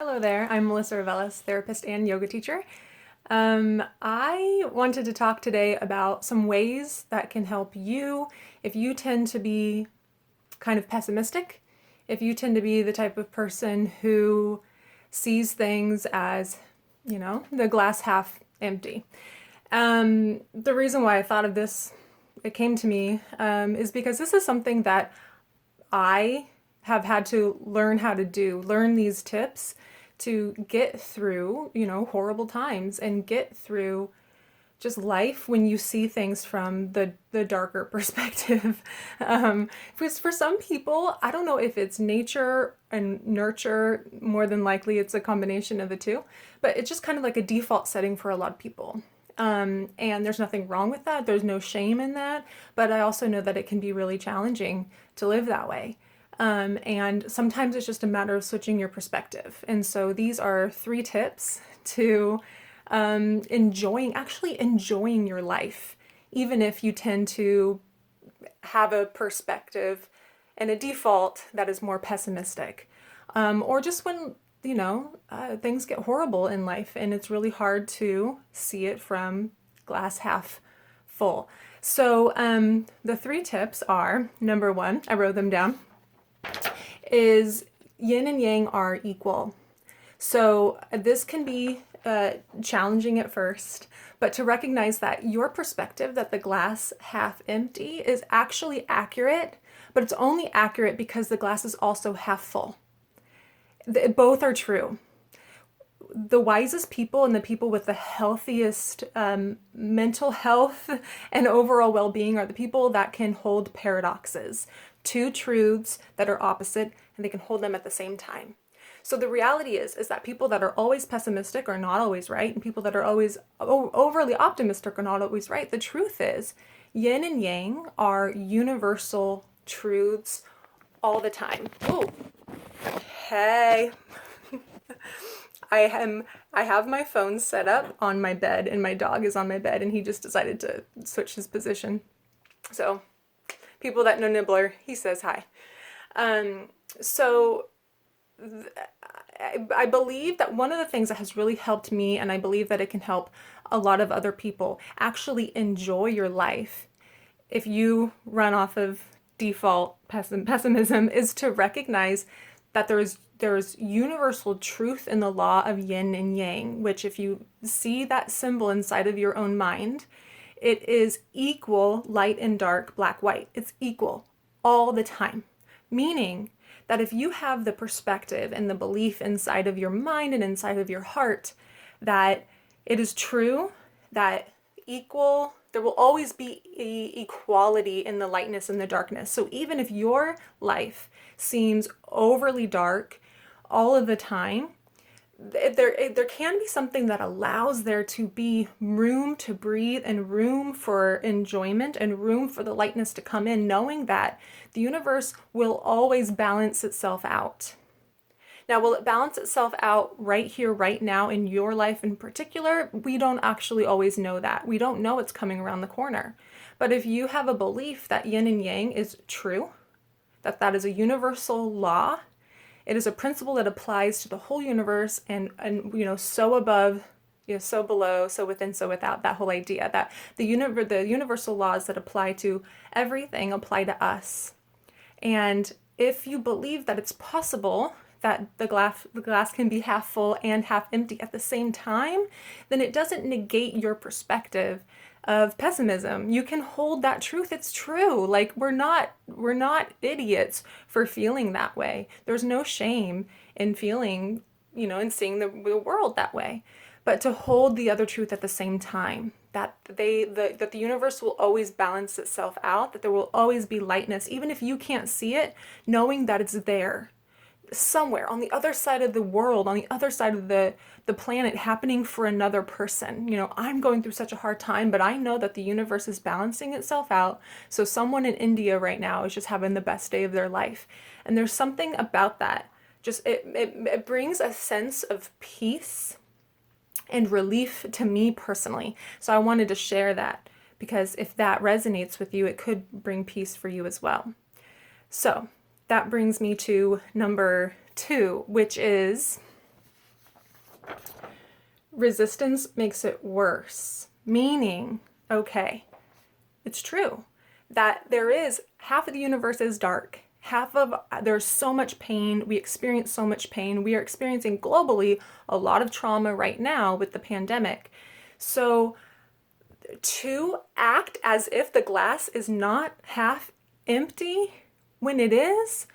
Hello there, I'm Melissa Ravelis, therapist and yoga teacher. I wanted to talk today about some ways that can help you if you tend to be kind of pessimistic, if you tend to be the type of person who sees things as, the glass half empty. The reason why I thought of this, it came to me, is because this is something that I have had to learn how to do, learn these tips to get through, horrible times and get through just life when you see things from the darker perspective. Because for some people, I don't know if it's nature and nurture, more than likely it's a combination of the two, but it's just kind of like a default setting for a lot of people. And there's nothing wrong with that. There's no shame in that. But I also know that it can be really challenging to live that way. And sometimes it's just a matter of switching your perspective. And so these are 3 tips to actually enjoying your life, even if you tend to have a perspective and a default that is more pessimistic. Or just when, things get horrible in life and it's really hard to see it from glass half full. So the 3 tips are, number 1, I wrote them down, is yin and yang are equal. So this can be challenging at first, but to recognize that your perspective that the glass half empty is actually accurate, but it's only accurate because the glass is also half full. Both are true. The wisest people and the people with the healthiest mental health and overall well-being are the people that can hold paradoxes, 2 truths that are opposite, and they can hold them at the same time. So the reality is that people that are always pessimistic are not always right, and people that are always overly optimistic are not always right. The truth is, yin and yang are universal truths all the time. Ooh, hey. I have my phone set up on my bed, and my dog is on my bed, and he just decided to switch his position. So people that know Nibbler, he says hi. I believe that one of the things that has really helped me, and I believe that it can help a lot of other people, actually enjoy your life if you run off of default pessimism, is to recognize that there's universal truth in the law of yin and yang, which if you see that symbol inside of your own mind, it is equal light and dark, black, white. It's equal all the time. Meaning that if you have the perspective and the belief inside of your mind and inside of your heart that it is true, that there will always be equality in the lightness and the darkness. So even if your life seems overly dark all of the time, there can be something that allows there to be room to breathe and room for enjoyment and room for the lightness to come in, knowing that the universe will always balance itself out. Now, will it balance itself out right here, right now, in your life in particular? We don't actually always know that. We don't know what's coming around the corner. But if you have a belief that yin and yang is true, that is a universal law, it is a principle that applies to the whole universe, and so above, so below, so within, so without, that whole idea that the universal laws that apply to everything apply to us. And if you believe that it's possible that the glass can be half full and half empty at the same time, then it doesn't negate your perspective of pessimism. You can hold that truth. It's true. Like we're not idiots for feeling that way. There's no shame in feeling, and seeing the world that way. But to hold the other truth at the same time, that the universe will always balance itself out, that there will always be lightness, even if you can't see it, knowing that it's there somewhere on the other side of the world, on the other side of the planet, happening for another person. I'm going through such a hard time, but I know that the universe is balancing itself out. So someone in India right now is just having the best day of their life. And there's something about that. Just it brings a sense of peace and relief to me personally. So I wanted to share that because if that resonates with you, it could bring peace for you as well. So that brings me to number 2, which is resistance makes it worse. Meaning, okay, it's true that there is half of the universe is dark. There's so much pain. We experience so much pain. We are experiencing globally a lot of trauma right now with the pandemic. So to act as if the glass is not half empty when it is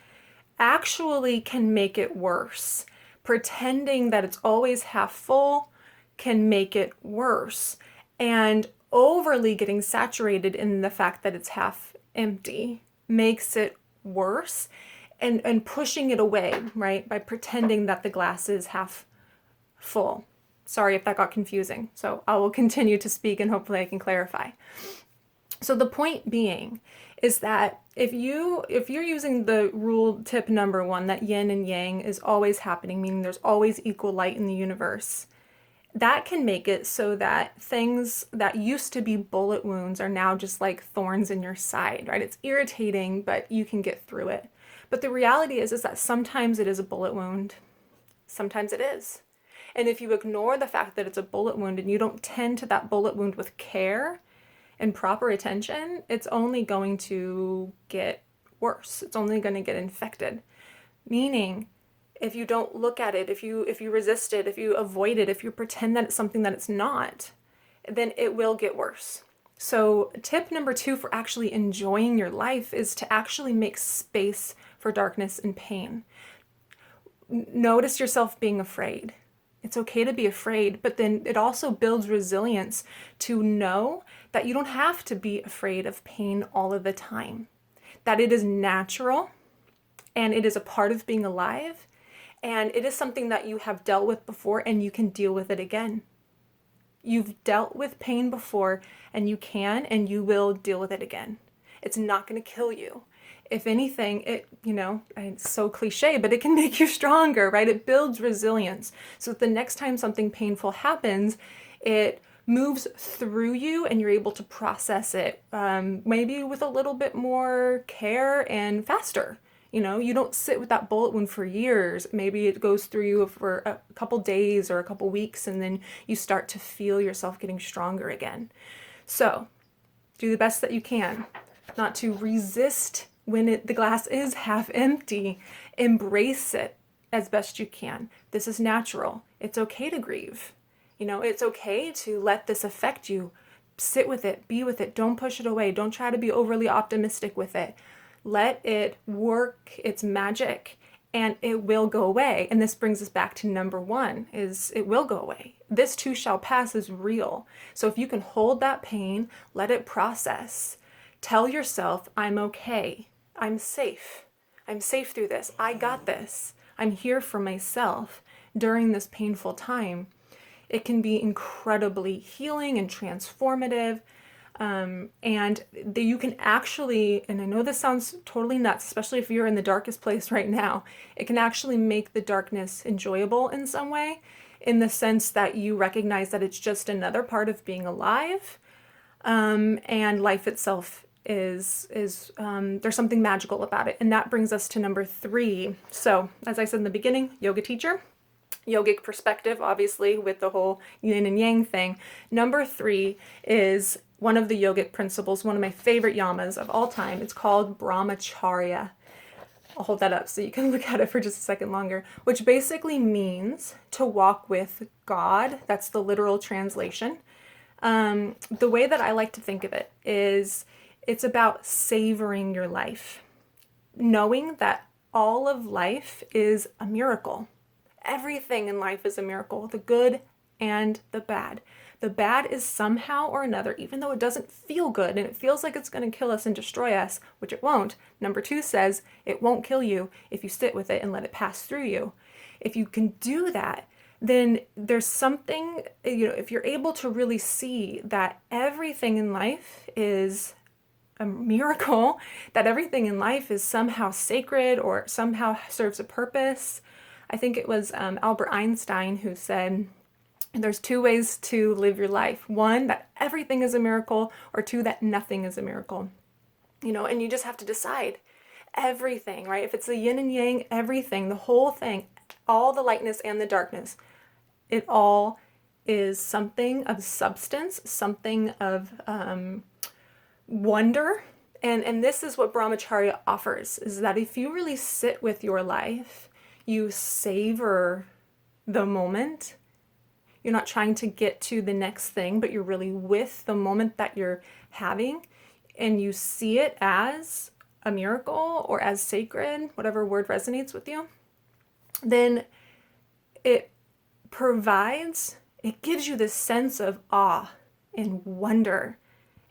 actually can make it worse. Pretending that it's always half full can make it worse. And overly getting saturated in the fact that it's half empty makes it worse. And pushing it away, right? By pretending that the glass is half full. Sorry if that got confusing. So I will continue to speak and hopefully I can clarify. So the point being is that if you're using the rule tip number 1, that yin and yang is always happening, meaning there's always equal light in the universe, that can make it so that things that used to be bullet wounds are now just like thorns in your side, right? It's irritating, but you can get through it. But the reality is that sometimes it is a bullet wound. Sometimes it is. And if you ignore the fact that it's a bullet wound and you don't tend to that bullet wound with care and proper attention, it's only going to get worse. It's only going to get infected. Meaning, if you don't look at it, if you resist it, if you avoid it, if you pretend that it's something that it's not, then it will get worse. So tip number 2 for actually enjoying your life is to actually make space for darkness and pain. Notice yourself being afraid. It's okay to be afraid, but then it also builds resilience to know that you don't have to be afraid of pain all of the time. That it is natural and it is a part of being alive, and it is something that you have dealt with before and you can deal with it again. You've dealt with pain before and you can and you will deal with it again. It's not going to kill you. If anything, it's so cliche, but it can make you stronger, right? It builds resilience. So that the next time something painful happens, it moves through you and you're able to process it, maybe with a little bit more care and faster. You don't sit with that bullet wound for years. Maybe it goes through you for a couple days or a couple weeks, and then you start to feel yourself getting stronger again. So do the best that you can not to resist when the glass is half empty. Embrace it as best you can. This is natural. It's okay to grieve. It's okay to let this affect you. Sit with it, be with it. Don't push it away. Don't try to be overly optimistic with it. Let it work its magic and it will go away. And this brings us back to number 1, is it will go away. This too shall pass is real. So if you can hold that pain, let it process. Tell yourself, I'm okay. I'm safe. I'm safe through this. I got this. I'm here for myself during this painful time. It can be incredibly healing and transformative. You can actually, and I know this sounds totally nuts, especially if you're in the darkest place right now, it can actually make the darkness enjoyable in some way, in the sense that you recognize that it's just another part of being alive, and life itself is there's something magical about it. And that brings us to number 3. So as I said in the beginning, yoga teacher, yogic perspective, obviously, with the whole yin and yang thing. Number 3 is one of the yogic principles, one of my favorite yamas of all time. It's called Brahma Chharia. I'll hold that up so you can look at it for just a second longer, which basically means to walk with God. That's the literal translation. The way that I like to think of it is it's about savoring your life, knowing that all of life is a miracle. Everything in life is a miracle, the good and the bad. The bad is somehow or another, even though it doesn't feel good and it feels like it's going to kill us and destroy us, which it won't. Number 2 says it won't kill you if you sit with it and let it pass through you. If you can do that, then there's something, if you're able to really see that everything in life is a miracle, that everything in life is somehow sacred or somehow serves a purpose. I think it was Albert Einstein who said, there's 2 ways to live your life. 1, that everything is a miracle, or 2, that nothing is a miracle. And you just have to decide. Everything, right? If it's the yin and yang, everything, the whole thing, all the lightness and the darkness, it all is something of substance, something of wonder. And this is what Brahma Chharia offers, is that if you really sit with your life, you savor the moment. You're not trying to get to the next thing, but you're really with the moment that you're having, and you see it as a miracle or as sacred, whatever word resonates with you, then it gives you this sense of awe and wonder,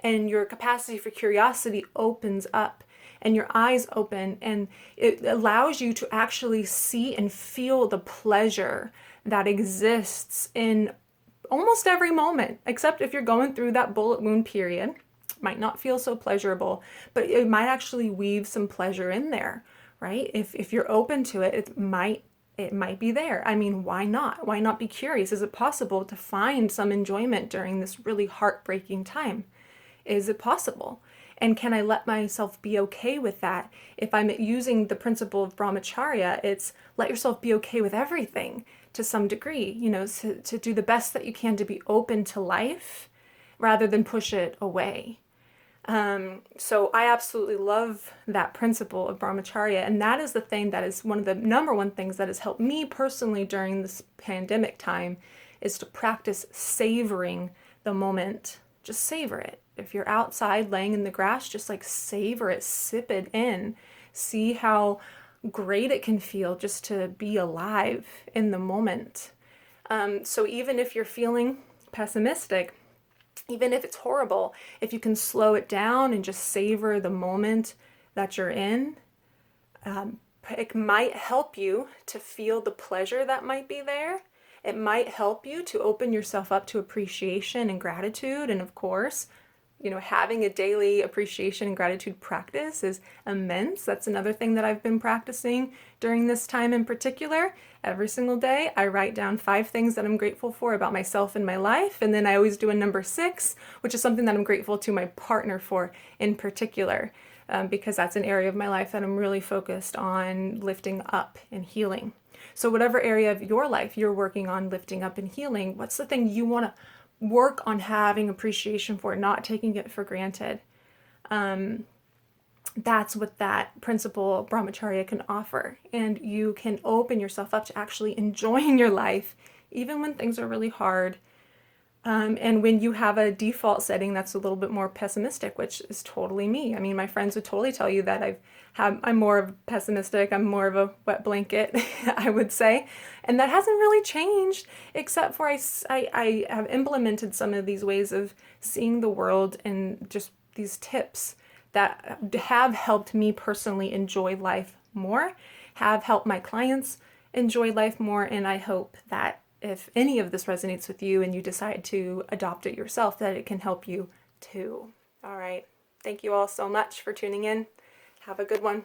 and your capacity for curiosity opens up and your eyes open, and it allows you to actually see and feel the pleasure that exists in almost every moment, except if you're going through that bullet wound period. Might not feel so pleasurable, but it might actually weave some pleasure in there, right? If you're open to it, it might be there. I mean, why not? Why not be curious? Is it possible to find some enjoyment during this really heartbreaking time? Is it possible? And can I let myself be okay with that? If I'm using the principle of Brahma Chharia, it's let yourself be okay with everything to some degree, to do the best that you can to be open to life rather than push it away. So I absolutely love that principle of brahmacharya, and that is the thing that is one of the number one things that has helped me personally during this pandemic time, is to practice savoring the moment. Just savor it. If you're outside laying in the grass, just like savor it, sip it in, see how great it can feel just to be alive in the moment. So even if you're feeling pessimistic, even if it's horrible, if you can slow it down and just savor the moment that you're in, it might help you to feel the pleasure that might be there. It might help you to open yourself up to appreciation and gratitude. And of course, having a daily appreciation and gratitude practice is immense. That's another thing that I've been practicing during this time in particular. Every single day, I write down 5 things that I'm grateful for about myself and my life. And then I always do a number 6, which is something that I'm grateful to my partner for in particular, because that's an area of my life that I'm really focused on lifting up and healing. So whatever area of your life you're working on lifting up and healing, what's the thing you want to work on having appreciation for, not taking it for granted? That's what that principle brahmacharya can offer. And you can open yourself up to actually enjoying your life, even when things are really hard. And when you have a default setting that's a little bit more pessimistic, which is totally me. I mean, my friends would totally tell you that I'm more of pessimistic. I'm more of a wet blanket, I would say. And that hasn't really changed, except for I have implemented some of these ways of seeing the world, and just these tips that have helped me personally enjoy life more, have helped my clients enjoy life more. And I hope that if any of this resonates with you and you decide to adopt it yourself, that it can help you too. All right. Thank you all so much for tuning in. Have a good one.